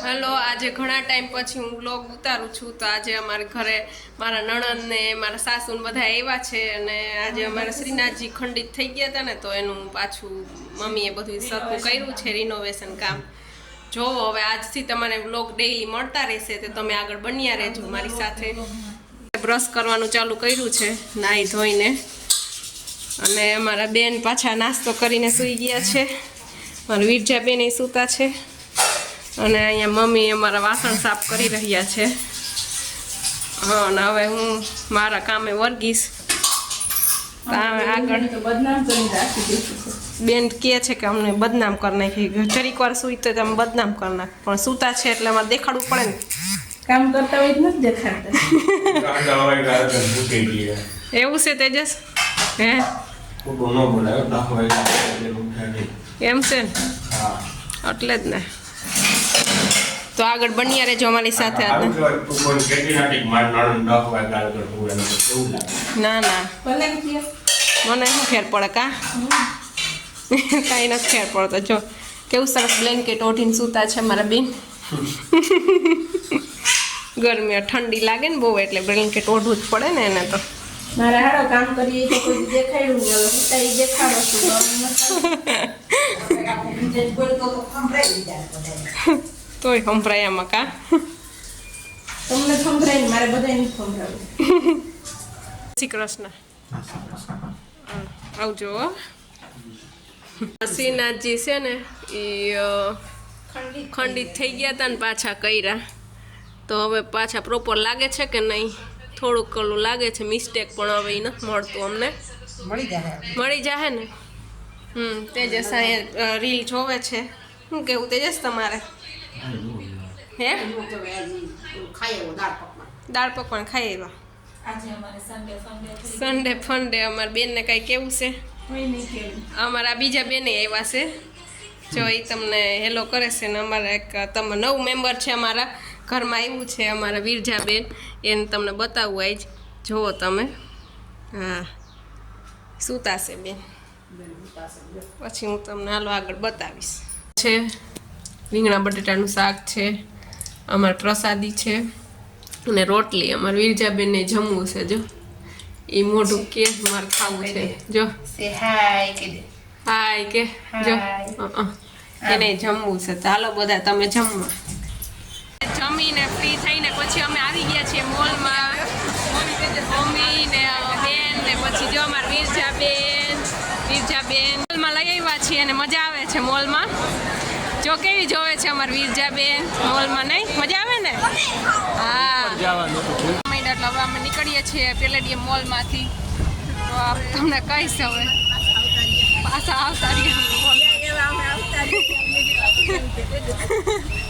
Hello, આજે ઘણા time પછી હું વ્લોગ ઉતારું છું. તો આજે અમારા ઘરે મારા નણંદ ને મારા સાસુ ને બધા આવ્યા છે અને આજે અમારા શ્રીનાથજી ખંડિત થઈ ગયા હતા ને, તો એનું પાછું મમ્મીએ બધું સરખું કર્યું છે, રિનોવેશન કામ. જોવો હવે આજથી તમારે વ્લોગ ડેઈલી મળતા રહેશે, તો તમે આગળ બન્યા રહેજો મારી સાથે. બ્રશ કરવાનું ચાલુ કર્યું છે નાહી ધોઈને, અને અમારા બેન પાછા નાસ્તો કરીને સૂઈ ગયા છે. મારા વીરજા બેન એ સૂતા છે, અને અહીંયા મમ્મી અમારા વાસણ સાફ કરી રહ્યા છે. હા, અને હવે હું મારા કામે વર્ગીશ. આગળ બેન કહે છે કે અમને બદનામ કરી નાખી, જરીક વાર સુઈ તો તમે બદનામ કરી નાખ, પણ સૂતા છે એટલે અમારે દેખાડવું પડે ને. કામ કરતા હોય નથી દેખાડતા. એવું છે તેજસ? હે એમ છે ને, એટલે જ ને. તો આગળ બન્યા રહેજો અમારી સાથે. ના ના, મને શું ફેર પડે? કાંઈ નથી ફેર પડતો. જો કેવું સરસ બ્લેન્કેટ ઓઢીને સૂતા છે મારા બેન. ગરમી ઠંડી લાગે ને બહુ, એટલે બ્લેન્કેટ ઓઢવું જ પડે ને એને. તો મારે હારો કામ કરીએ તો કોઈ દેખાયું નહીં, હવે ઉતારી દેખાડો છું. તોય સંભળાય આમાં કા? તમને સંભળાય ને મારે બધાને સંભળાવું. શ્રી કૃષ્ણ. આવજો. શ્રીનાથજી છે ને એ ખંડિત થઈ ગયા હતા ને પાછા કર્યા, તો હવે પાછા પ્રોપર લાગે છે કે નહીં? થોડુંક કલું લાગે છે, મિસ્ટેક, પણ હવે એ નથી મળતું અમને. મળી જાય ને. તેજસ અહીંયા રીલ જોવે છે. શું કેવું તેજસ તમારે? હે દાળ પકવાન ખાઈ આવ્યા. સન્ડે ફંડે અમારા બેનને કાંઈ કેવું છે? અમારા બીજા બેને આવ્યા છે, જો એ તમને હેલો કરે છે. ને અમારા એક તમે નવું મેમ્બર છે અમારા ઘરમાં આવ્યું છે, અમારા વીરજાબેન. એને તમને બતાવવું આજ જુઓ તમે. હા, સૂતાશે બેન, પછી હું તમને હાલો આગળ બતાવીશ. છે રીંગણા બટેટાનું શાક છે, અમારે પ્રસાદી છે, અને રોટલી. અમારે વીરજાબેનને જમવું છે. જો એ મોઢું કે મારે ખાવું છે. જો હાય કે જો એને જમવું છે. તો હાલો બધા તમે જમવા. જમીને ફ્રી થઈને પછી અમે આવી ગયા છીએ મોલમાં. મમ્મી ને બેન ને પછી જો અમારા વીરજાબેન મોલમાં લઈ આવ્યા છીએ, અને મજા આવે છે મોલમાં. જો કેવી જોવે છે અમારી વીરજાબેન મોલમાં. નહીં મજા આવે ને? હા, એટલે હવે અમે નીકળીએ છીએ પેલેડિયમ મોલમાંથી. તો તમને કહીશ હવે પાછા આવતા રહીએ.